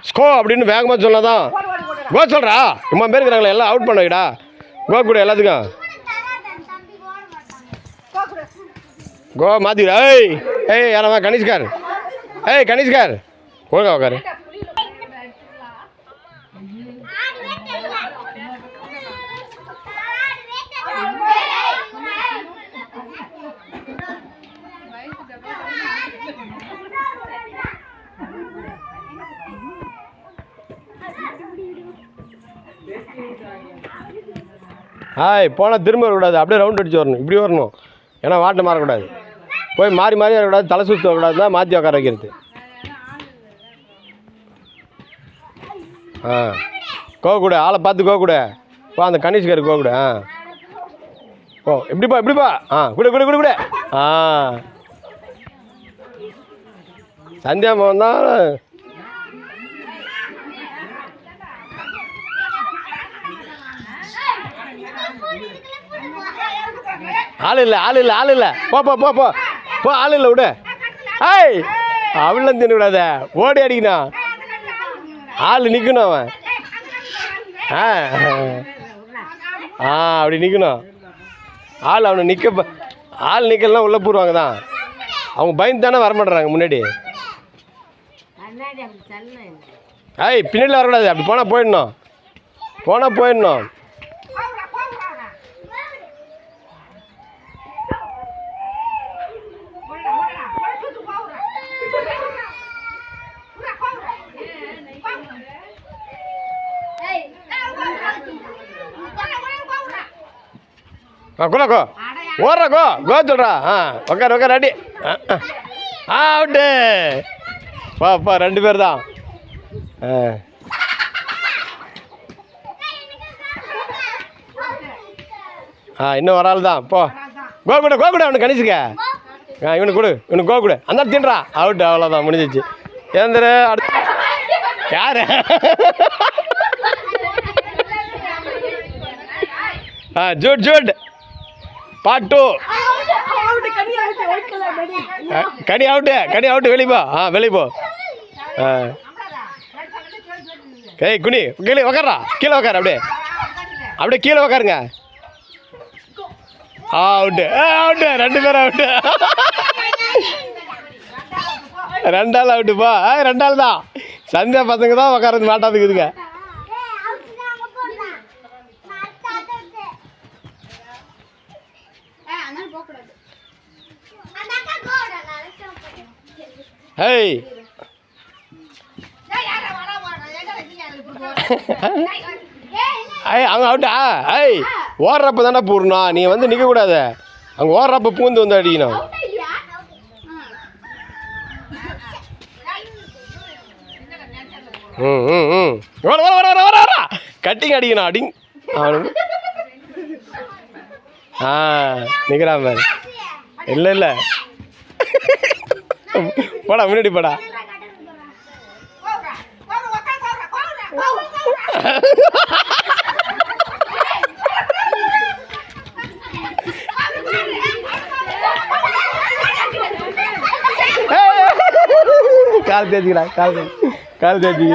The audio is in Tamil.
ஸ்கோ அப்படின்னு வேகமாக சொன்னாதான் கோ சொல்கிறா. இம்மா பேர் இருக்கிறாங்களே எல்லாம் அவுட் பண்ண வைடா. கோ கூட எல்லாத்துக்கும் கோ மாற்றிக்கிறா. ஏய் யாரம்மா கணேஷ்கார். கணேஷ்கார் ஒழுங்கா உக்காரு. போனால் திரும்ப வரக்கூடாது, அப்படியே ரவுண்ட் அடிச்சு வரணும். இப்படி வரணும், ஏன்னா வாட்டை மாறக்கூடாது. போய் மாறி மாறி வரக்கூடாது, தலை சுற்று வரக்கூடாது தான் மாற்றி உட்கார வைக்கிறது. கோக்கூட ஆளை பார்த்து கோக்கூட போ. அந்த கணேஷ்காரு கோக்கூட ஓ எப்படிப்பா எப்படிப்பா கூட கூட கூட கூட சந்தியா மோகன் தான். ஆள் இல்லை போ போ போ போ போ ஆள் இல்லை விடு. அவளும் தின்னக்கூடாத, ஓடி அடிக்கணும். ஆள் நிற்கணும் அவன். அப்படி நிற்கணும் ஆள். அவனை ஆள் நிற்கலாம் உள்ளே போடுவாங்க தான். அவங்க பயந்து தானே வரமாட்டுறாங்க முன்னாடி. பின்னாடி வரக்கூடாது, அப்படி போனால் போயிடணும். குலக்கோ ஓடுறா கோ சொல்கிறா. உக்கார் அடி. அவுட்டு. பா 2 பேர் தான். இன்னும் ஒரு ஆள் தான். போ கோ கூட அவனுக்கு கணிச்சுக்க. இவனுக்கு கோ கூட அந்த தின்றா. அவுட்டு. அவ்வளோதான், முடிஞ்சிச்சு. ஏந்திர அடுத்து யாரு? Jude part 2. கனி அவுட்டு. வெளியே போ. குனி கீழே உக்காரா. கீழே உக்காரு. அப்படியே கீழே உக்காருங்க. அவுட்டு. 2 பேரும் அவுட்டு. 2 ஆள் அவுட்டுப்பா. 2 ஆள் தான். சந்தியா பசங்க தான் உக்காரது மாட்டாதுக்குதுங்க. அவங்க அவுட்டா. ஓடுறப்ப தானே போடணும். நீ வந்து நிற்கக்கூடாது. அங்கே ஓடுறப்ப பூந்து வந்து அடிக்கணும். கட்டிங் அடிக்கணும். நிற்கிறான் பாரு. இல்லை போடா, முன்னாடி போடா. கால் தேய்ச்சிக்கிறா. கால் தேய்ச்சி